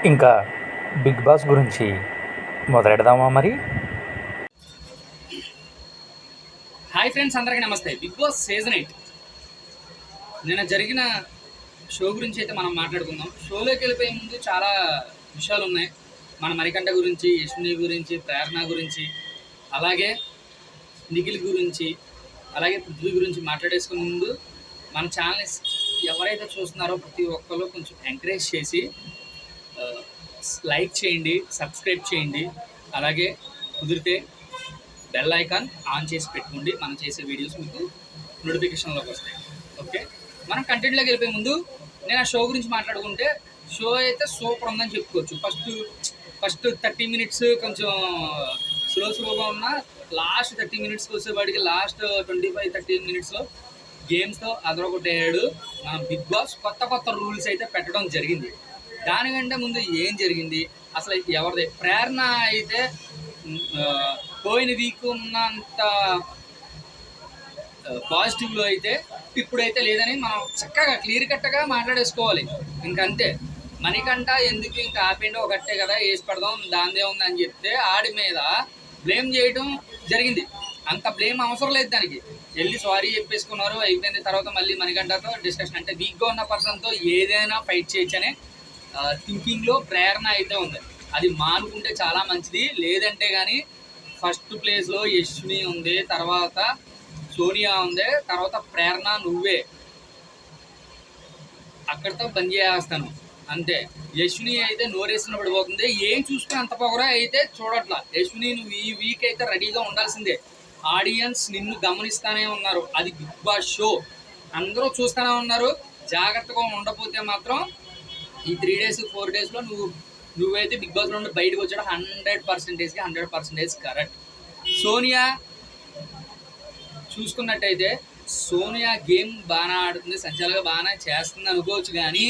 ఇంకా big boss గురించి మొదలెడదామా మరి? హాయ్ ఫ్రెండ్స్, అందరికీ నమస్తే. బిగ్ బాస్ సీజన్ 8 నిన్న జరిగిన షో గురించి అయితే మనం మాట్లాడుకుందాం. షోలోకి వెళ్ళిపోయే ముందు చాలా విషయాలు ఉన్నాయి. మన మణికంఠ గురించి, యశ్విని గురించి, ప్రేరణ గురించి, అలాగే నిఖిల్ గురించి, అలాగే పృథ్వీ గురించి మాట్లాడేసుకునే ముందు మన ఛానల్ని ఎవరైతే చూస్తున్నారో ప్రతి ఒక్కరు కొంచెం ఎంకరేజ్ చేసి లైక్ చేయండి, సబ్స్క్రైబ్ చేయండి. అలాగే కుదిరితే బెల్ ఐకాన్ ఆన్ చేసి పెట్టుకోండి. మనం చేసే వీడియోస్ మీకు నోటిఫికేషన్లోకి వస్తాయి. ఓకే, మనం కంటెంట్లోకి వెళ్ళిపోయే ముందు నేను ఆ షో గురించి మాట్లాడుకుంటే, షో అయితే సూపర్ ఉందని చెప్పుకోవచ్చు. ఫస్ట్ 30 మినిట్స్ కొంచెం స్లోగా ఉన్న, లాస్ట్ 30 మినిట్స్కి వచ్చేవాడికి లాస్ట్ 25-30 మినిట్స్లో గేమ్స్తో అదరగొట్టేయాడు మన బిగ్ బాస్. కొత్త రూల్స్ అయితే పెట్టడం జరిగింది. దానికంటే ముందు ఏం జరిగింది, అసలు ఎవరిది ప్రేరణ అయితే పోయిన వీక్ ఉన్నంత పాజిటివ్లో అయితే ఇప్పుడైతే లేదని మనం చక్కగా క్లియర్ కట్గా మాట్లాడేసుకోవాలి. ఇంకంతే. మణికంఠ ఎందుకు ఇంకా ఆపేంటో ఒకటే కదా, వేసి పెడదాం దాందే ఉంది అని చెప్తే ఆడి మీద బ్లేమ్ చేయడం జరిగింది. అంత బ్లేమ్ అవసరం లేదు దానికి. వెళ్ళి సారీ చెప్పేసుకున్నారు, అయిపోయింది. తర్వాత మళ్ళీ మణికంఠతో డిస్కషన్. అంటే వీక్గా ఉన్న పర్సన్తో ఏదైనా ఫైట్ చేయొచ్చనే థింకింగ్లో ప్రేరణ అయితే ఉంది. అది మానుకుంటే చాలా మంచిది. లేదంటే కానీ ఫస్ట్ ప్లేస్లో యశ్విని ఉంది, తర్వాత సోనియా ఉంది, తర్వాత ప్రేరణ నువ్వే. అక్కడితో బంద్ చేస్తాను అంతే. యశ్విని అయితే నోరేసిన పడిపోతుంది. ఏం చూసుకుని అంత పొగరా అయితే చూడట్లా. యశ్విని నువ్వు ఈ వీక్ అయితే రెడీగా ఉండాల్సిందే. ఆడియన్స్ నిన్ను గమనిస్తూనే ఉన్నారు. అది బిగ్ బాస్ షో, అందరూ చూస్తూనే ఉన్నారు. జాగ్రత్తగా ఉండకపోతే మాత్రం ఈ 3 days 4 daysలో నువ్వైతే బిగ్ బాస్ నుండి బయటకు వచ్చాడు 100% కరెక్ట్. సోనియా చూసుకున్నట్టయితే సోనియా గేమ్ బాగా ఆడుతుంది, సంచాలుగా బాగానే చేస్తుంది అనుకోవచ్చు. కానీ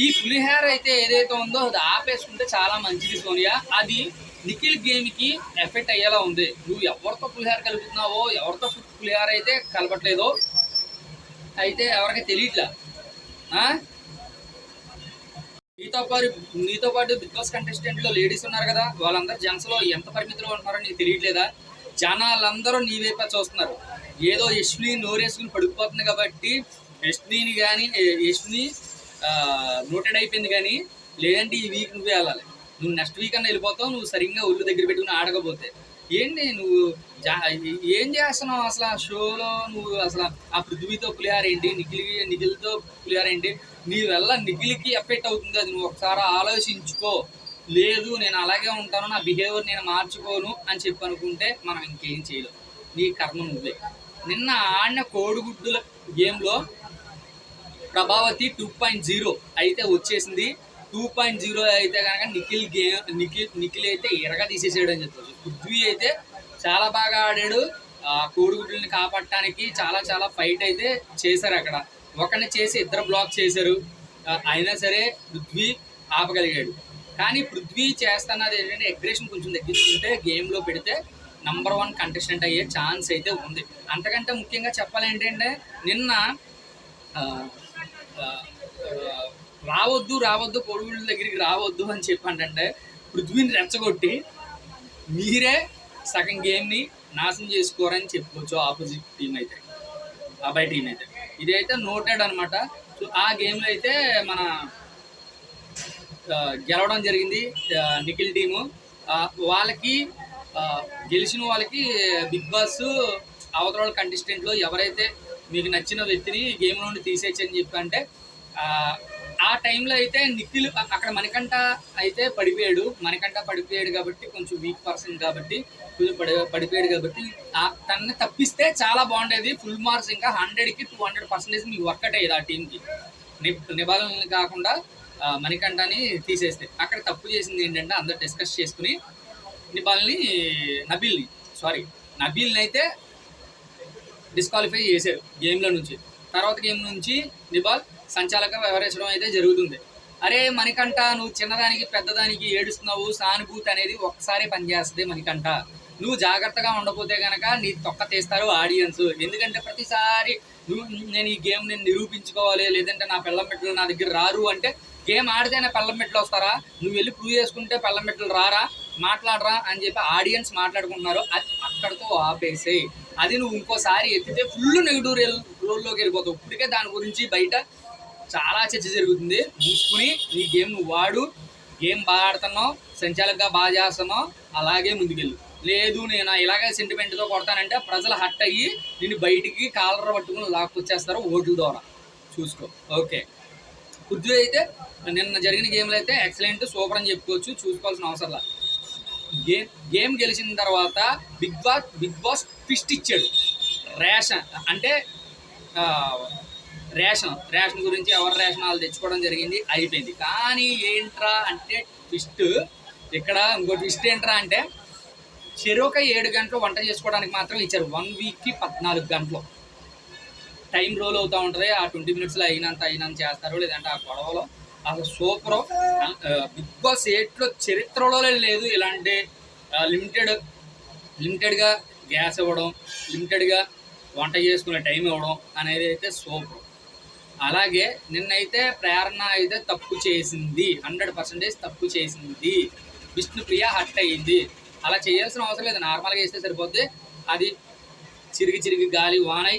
ఈ పులిహార అయితే ఏదైతే ఉందో అది ఆపేసుకుంటే చాలా మంచిది సోనియా. అది నిఖిల్ గేమ్కి ఎఫెక్ట్ అయ్యేలా ఉంది. నువ్వు ఎవరితో పులిహార కలుపుతున్నావో, ఎవరితో పులిహార అయితే కలపట్లేదో అయితే ఎవరికి తెలియట్లా. నీతో పాటు బిగ్ బాస్ కంటెస్టెంట్లో లేడీస్ ఉన్నారు కదా, వాళ్ళందరూ జెంట్స్లో ఎంత పరిమితిలో ఉంటున్నారో నీకు తెలియట్లేదా? జనాలందరూ నీ వైపు చూస్తున్నారు. ఏదో యశ్విని నోరేసుకుని పడిపోతుంది కాబట్టి యశ్విని నోటెడ్ అయిపోయింది. కానీ లేదంటే ఈ వీక్ నువ్వే వెళ్ళాలి. నువ్వు నెక్స్ట్ వీక్ అన్న వెళ్ళిపోతావు. నువ్వు సరిగ్గా ఒళ్ళు దగ్గర పెట్టుకుని ఆడకపోతే ఏంటి నువ్వు ఏం చేస్తున్నావు అసలు ఆ షోలో? నువ్వు అసలు ఆ పృథ్వీతో పులిహార ఏంటి, నిఖిల్తో పులిహార ఏంటి? నీ వల్ల నిఖిల్కి ఎఫెక్ట్ అవుతుంది. అది నువ్వు ఒకసారి ఆలోచించుకో. లేదు నేను అలాగే ఉంటాను, నా బిహేవియర్ నేను మార్చుకోను అని చెప్పి అనుకుంటే మనం ఇంకేం చేయలేవు. నీ కర్మ నువ్వే. నిన్న ఆడిన కోడిగుడ్డుల గేమ్లో ప్రభావతి 2.0 అయితే వచ్చేసింది. 2.0 అయితే కనుక నిఖిల్ అయితే ఎరగా తీసేసాడు అని చెప్పచ్చు. పృథ్వీ అయితే చాలా బాగా ఆడాడు. కోడిగుడ్లని కాపాడటానికి చాలా ఫైట్ అయితే చేశారు. అక్కడ ఒకరిని చేసి ఇద్దరు బ్లాక్ చేశారు. అయినా సరే పృథ్వీ ఆపగలిగాడు. కానీ పృథ్వీ చేస్తున్నది ఏంటంటే అగ్రెషన్ కొంచెం తగ్గించుకుంటే గేమ్లో పెడితే నంబర్ 1 కంటెస్టెంట్ అయ్యే ఛాన్స్ అయితే ఉంది. అంతకంటే ముఖ్యంగా చెప్పాలి ఏంటంటే, నిన్న రావద్దు కోడిగుడ్ల దగ్గరికి రావద్దు అని చెప్పంటే పృథ్వీని రెచ్చగొట్టి మీరే సగం గేమ్ని నాశనం చేసుకోరని చెప్పుకోవచ్చు. ఆపోజిట్ టీం అయితే, అబ్బాయి టీం అయితే ఇదైతే నోటెడ్ అనమాట. సో ఆ గేమ్లో అయితే మన గెలవడం జరిగింది నిఖిల్ టీము. వాళ్ళకి గెలిచిన వాళ్ళకి బిగ్ బాస్ అవతల కంటెస్టెంట్లో ఎవరైతే మీకు నచ్చిన వ్యక్తిని గేమ్ నుండి తీసేయచ్చని చెప్పి అంటే, ఆ టైంలో అయితే నిఖిల్ అక్కడ మణికంఠ అయితే పడిపోయాడు కాబట్టి కొంచెం వీక్ పర్సన్ కాబట్టి కొంచెం పడిపోయాడు కాబట్టి తనని తప్పిస్తే చాలా బాగుండేది. ఫుల్ మార్క్స్ ఇంకా 100కి 200% మీకు వర్కౌట్ అయ్యేది. ఆ టీంకి నిబంధనలు కాకుండా మణికంఠని తీసేస్తే. అక్కడ తప్పు చేసింది ఏంటంటే, అందరు డిస్కస్ చేసుకుని నబీల్ని అయితే డిస్క్వాలిఫై చేశారు గేమ్లో నుంచి. తర్వాత గేమ్ నుంచి నిబాల్ సంచాలకంగా వ్యవహరించడం అయితే జరుగుతుంది. అరే మణికంఠ, నువ్వు చిన్నదానికి పెద్దదానికి ఏడుస్తున్నావు. సానుభూతి అనేది ఒక్కసారి పనిచేస్తుంది మణికంఠ. నువ్వు జాగ్రత్తగా ఉండకపోతే కనుక నీ తొక్క తీస్తారు ఆడియన్స్. ఎందుకంటే ప్రతిసారి నేను ఈ గేమ్ నేను నిరూపించుకోవాలి, లేదంటే నా పిల్లం బిడ్డలు నా దగ్గర రారు అంటే గేమ్ ఆడితేనే పెళ్ళం మెట్లు వస్తారా, నువ్వు వెళ్ళి ప్రూవ్ చేసుకుంటే పెళ్ళం మెట్లు రారా, మాట్లాడరా అని చెప్పి ఆడియన్స్ మాట్లాడుకుంటున్నారు. అది అక్కడితో ఆపేసే. అది నువ్వు ఇంకోసారి ఎత్తితే ఫుల్ నెగిటివ్ రోల్లోకి వెళ్ళిపోతావు. ఇప్పటికే దాని గురించి బయట చాలా చర్చ జరుగుతుంది. మూసుకుని నీ గేమ్ నువ్వు వాడు, గేమ్ బాగా ఆడుతున్నావు, సంచాలకుగా బాగా చేస్తున్నావు, అలాగే ముందుకెళ్ళు. లేదు నేను ఇలాగే సెంటిమెంట్తో కొడతానంటే ప్రజలు హట్ అయ్యి నిన్ను బయటికి కాలర్ పట్టుకుని లాక్కొచ్చేస్తారు ఓట్ల ద్వారా. చూసుకో. ఓకే, పృథ్వీ అయితే నిన్న జరిగిన గేమ్లో అయితే ఎక్సలెంట్, సూపర్ అని చెప్పుకోవచ్చు. చూసుకోవాల్సిన అవసరంలా. గేమ్ గెలిచిన తర్వాత బిగ్ బాస్ ట్విస్ట్ ఇచ్చాడు. రేషన్ అంటే రేషన్ గురించి ఎవరి రేషన్ వాళ్ళు తెచ్చుకోవడం జరిగింది, అయిపోయింది. కానీ ఏంట్రా అంటే ట్విస్ట్ ఇక్కడ, ఇంకో ట్విస్ట్ ఏంట్రా అంటే చెరొక 7 గంటలు వంట చేసుకోవడానికి మాత్రం ఇచ్చారు. 1 వీక్కి 14 గంటలు టైం రోల్ అవుతూ ఉంటుంది. ఆ 20 మినిట్స్లో అయినంత చేస్తారు, లేదంటే ఆ గొడవలో అసలు సూపరు. బిగ్ బాస్ 8లో చరిత్రలో లేదు ఇలాంటి లిమిటెడ్గా గ్యాస్ ఇవ్వడం, లిమిటెడ్గా వంట చేసుకునే టైం ఇవ్వడం అనేది అయితే సూపర్. అలాగే నిన్నైతే ప్రేరణ అయితే తప్పు చేసింది, 100% తప్పు చేసింది. విష్ణుప్రియ హట్ అయ్యింది. అలా చేయాల్సిన అవసరం లేదు, నార్మల్గా వేస్తే సరిపోద్ది. అది చిరిగి గాలి వానై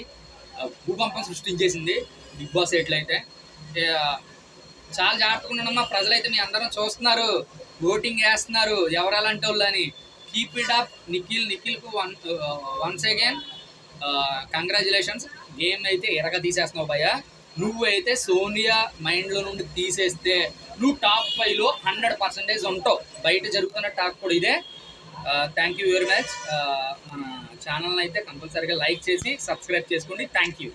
భూకంపం సృష్టించేసింది బిగ్ బాస్ 8లో అయితే. చాలా జాగ్రత్తగా ఉండమ్మా. ప్రజలైతే మీ అందరం చూస్తున్నారు, ఓటింగ్ వేస్తున్నారు ఎవరు అలాంటి వాళ్ళు అని. కీప్ ఇట్ అప్ నిఖిల్కు వన్స్ అగైన్ కంగ్రాచులేషన్స్. గేమ్ అయితే తీసేస్తున్నావు భయ్యా. నువ్వైతే సోనియా మైండ్లో నుండి తీసేస్తే నువ్వు టాప్ 5లో 100% ఉంటావు. బయట జరుగుతున్న టాక్ కూడా ఇదే. Thank you very much. మన ఛానల్ని అయితే కంపల్సరీగా లైక్ చేసి సబ్స్క్రైబ్ చేసుకోండి. Thank you.